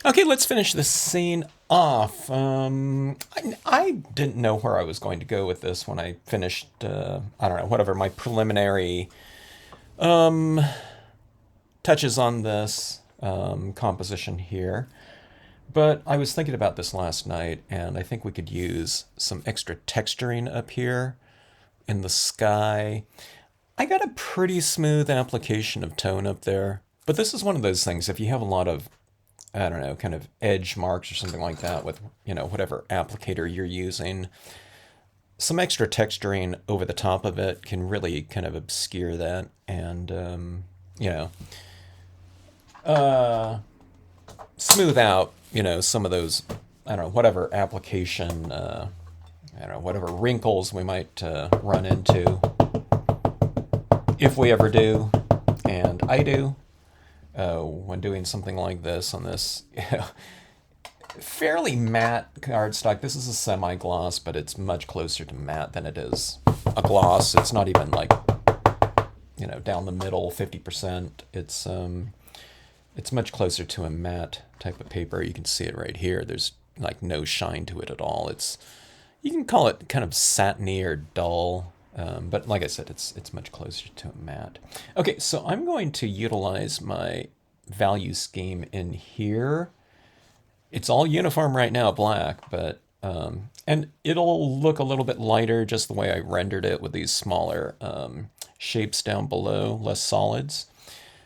Okay, let's finish this scene off. I didn't know where I was going to go with this when I finished, I don't know, whatever my preliminary touches on this composition here. But I was thinking about this last night, and I think we could use some extra texturing up here in the sky. I got a pretty smooth application of tone up there, but this is one of those things, if you have a lot of, I don't know, kind of edge marks or something like that with, whatever applicator you're using, some extra texturing over the top of it can really kind of obscure that and, you know, uh, smooth out, some of those, I don't know, whatever application, I don't know, whatever wrinkles we might run into, if we ever do, and I do, when doing something like this on this fairly matte cardstock. This is a semi-gloss, but it's much closer to matte than it is a gloss. It's not even like, down the middle, 50%. It's much closer to a matte type of paper. You can see it right here. There's like no shine to it at all. You can call it kind of satiny or dull, but like I said, it's much closer to a matte. Okay, so I'm going to utilize my value scheme in here. It's all uniform right now, black, but and it'll look a little bit lighter just the way I rendered it with these smaller shapes down below, less solids.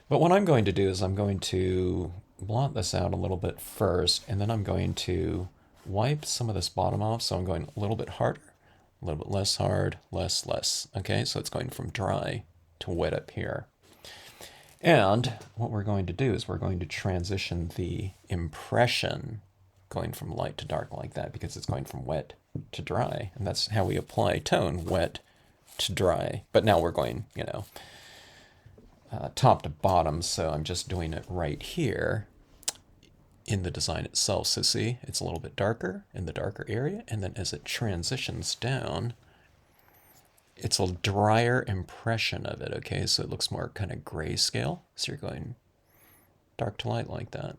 But what I'm going to do is I'm going to blot this out a little bit first, and then I'm going to wipe some of this bottom off. So I'm going a little bit harder, a little bit less hard, less. Okay, so it's going from dry to wet up here. And what we're going to do is we're going to transition the impression going from light to dark like that, because it's going from wet to dry. And that's how we apply tone, wet to dry. But now we're going, top to bottom, so I'm just doing it right here in the design itself. So see, it's a little bit darker in the darker area, and then as it transitions down, it's a drier impression of it, okay? So it looks more kind of grayscale. So you're going dark to light like that.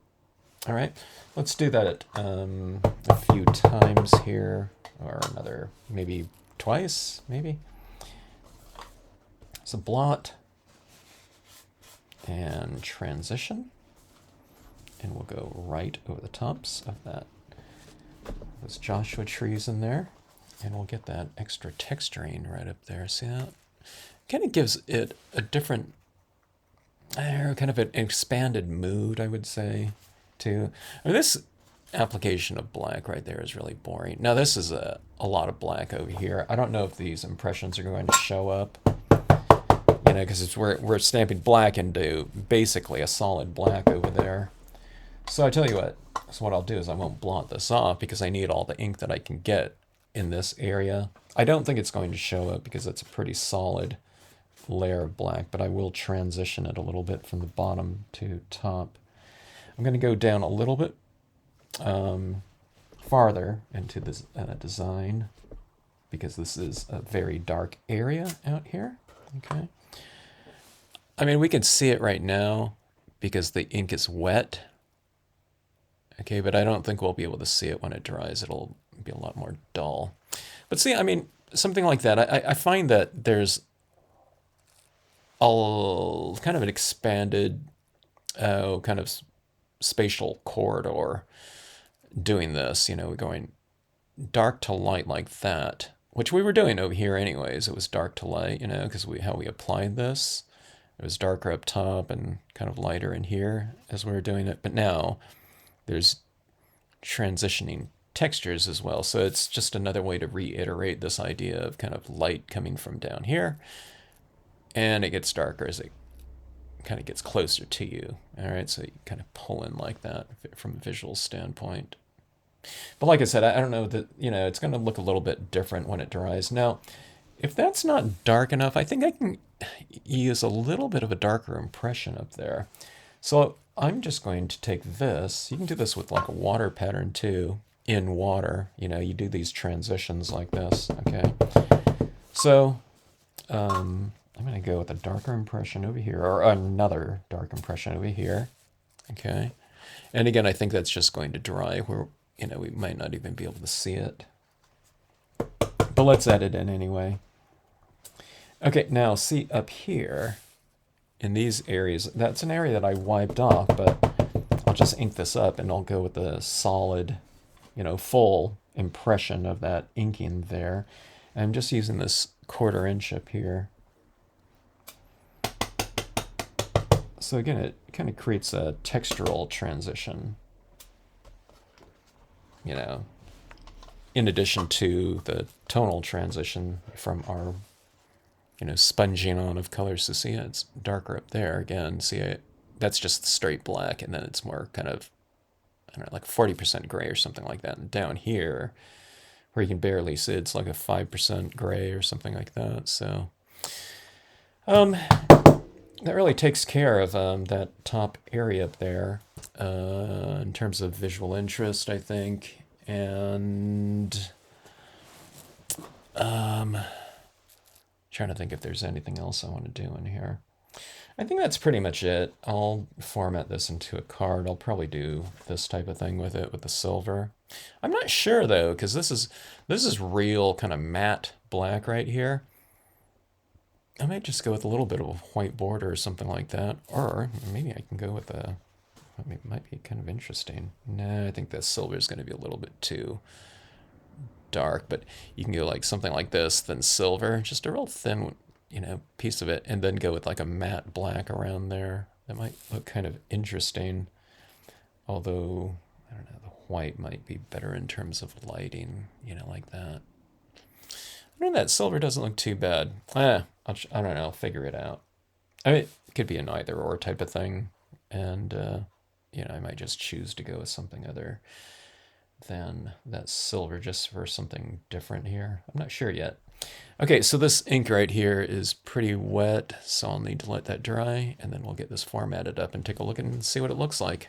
All right, let's do that a few times here, or another, maybe twice, maybe. So blot and transition, and we'll go right over the tops of those Joshua trees in there. And we'll get that extra texturing right up there. See that? Kind of gives it a different, kind of an expanded mood, I would say, too. I mean, this application of black right there is really boring. Now, this is a lot of black over here. I don't know if these impressions are going to show up, because we're stamping black into basically a solid black over there. So I tell you what, so what I'll do is I won't blot this off because I need all the ink that I can get in this area. I don't think it's going to show up because it's a pretty solid layer of black, but I will transition it a little bit from the bottom to top. I'm going to go down a little bit farther into this design, because this is a very dark area out here. Okay. I mean, we can see it right now because the ink is wet. Okay, but I don't think we'll be able to see it when it dries. It'll be a lot more dull. But see, I mean, something like that, I find that there's kind of an expanded kind of spatial corridor doing this. We're going dark to light like that, which we were doing over here anyways. It was dark to light, because how we applied this. It was darker up top and kind of lighter in here as we were doing it. But now there's transitioning textures as well. So it's just another way to reiterate this idea of kind of light coming from down here, and it gets darker as it kind of gets closer to you. All right, so you kind of pull in like that from a visual standpoint. But like I said, I don't know that, it's going to look a little bit different when it dries. Now, if that's not dark enough, I think I can use a little bit of a darker impression up there. So I'm just going to take this. You can do this with like a water pattern too, in water. You do these transitions like this, okay? So I'm going to go with a darker impression over here, or another dark impression over here, okay? And again, I think that's just going to dry where, we might not even be able to see it. But let's add it in anyway. Okay, now see up here in these areas, that's an area that I wiped off, but I'll just ink this up and I'll go with the solid, full impression of that inking there. And I'm just using this 1/4 inch up here. So again, it kind of creates a textural transition, in addition to the tonal transition from our, sponging on of colors. So see, it's darker up there again. See, that's just straight black, and then it's more kind of, I don't know, like 40% gray or something like that. And down here, where you can barely see, it's like a 5% gray or something like that. So, that really takes care of that top area up there in terms of visual interest, I think. And trying to think if there's anything else I want to do in here. I think that's pretty much it. I'll format this into a card. I'll probably do this type of thing with it, with the silver. I'm not sure though, because this is real kind of matte black right here. I might just go with a little bit of a white border or something like that. Or maybe I can go with a, it might be kind of interesting. Nah, I think that silver is going to be a little bit too dark, but you can go like something like this, then silver, just a real thin, piece of it, and then go with like a matte black around there. That might look kind of interesting. Although, I don't know, the white might be better in terms of lighting, like that. I mean, that silver doesn't look too bad. I don't know, I'll figure it out. I mean, it could be an either or type of thing. And, I might just choose to go with something other than that silver just for something different here. I'm not sure yet. Okay, so this ink right here is pretty wet, so I'll need to let that dry, and then we'll get this formatted up and take a look and see what it looks like.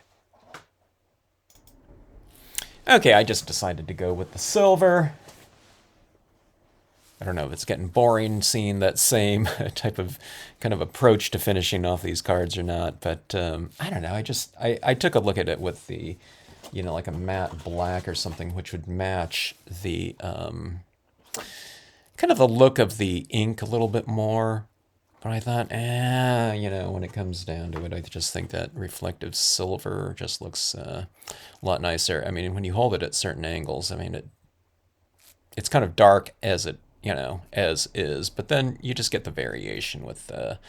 Okay, I just decided to go with the silver. I don't know if it's getting boring seeing that same type of kind of approach to finishing off these cards or not, but I don't know. I took a look at it with the, like a matte black or something, which would match the kind of the look of the ink a little bit more. But I thought, when it comes down to it, I just think that reflective silver just looks a lot nicer. I mean, when you hold it at certain angles, I mean, it's kind of dark as it, as is, but then you just get the variation with the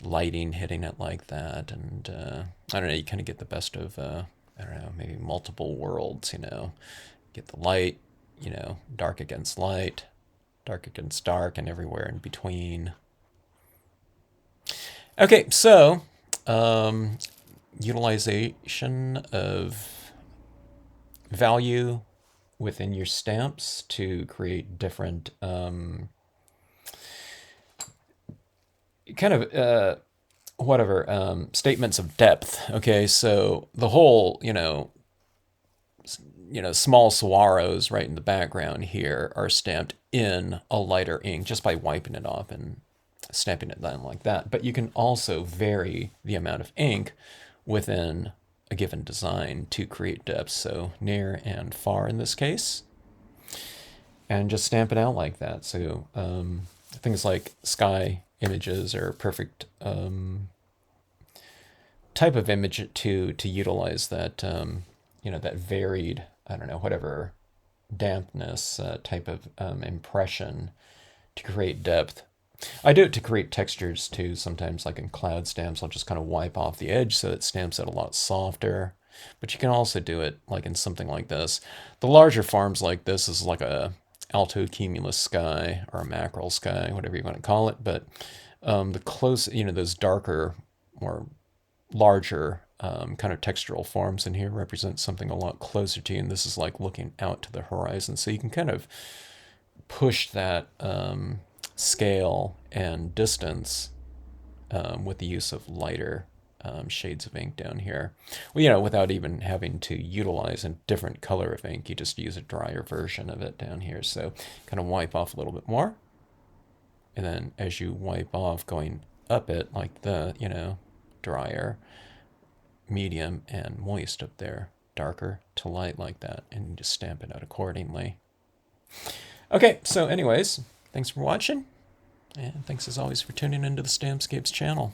lighting hitting it like that. And I don't know, you kind of get the best of, I don't know, maybe multiple worlds, get the light, dark against light, dark against dark, and everywhere in between. Okay, so utilization of value within your stamps to create different statements of depth. Okay, so the whole, small saguaros right in the background here are stamped in a lighter ink just by wiping it off and stamping it down like that. But you can also vary the amount of ink within a given design to create depth, so near and far in this case, and just stamp it out like that. So things like sky images are a perfect type of image to utilize that that varied, I don't know, whatever dampness type of impression to create depth. I do it to create textures too. Sometimes, like in cloud stamps, I'll just kind of wipe off the edge so it stamps it a lot softer. But you can also do it like in something like this. The larger forms like this is like a Altocumulus sky or a mackerel sky, whatever you want to call it. But the close, those darker, more larger kind of textural forms in here represent something a lot closer to you. And this is like looking out to the horizon. So you can kind of push that scale and distance with the use of lighter shades of ink down here. Well, without even having to utilize a different color of ink, you just use a drier version of it down here. So kind of wipe off a little bit more. And then as you wipe off, going up it like the, drier, medium and moist up there, darker to light like that, and you just stamp it out accordingly. Okay, so anyways, thanks for watching, and thanks as always for tuning into the Stampscapes channel.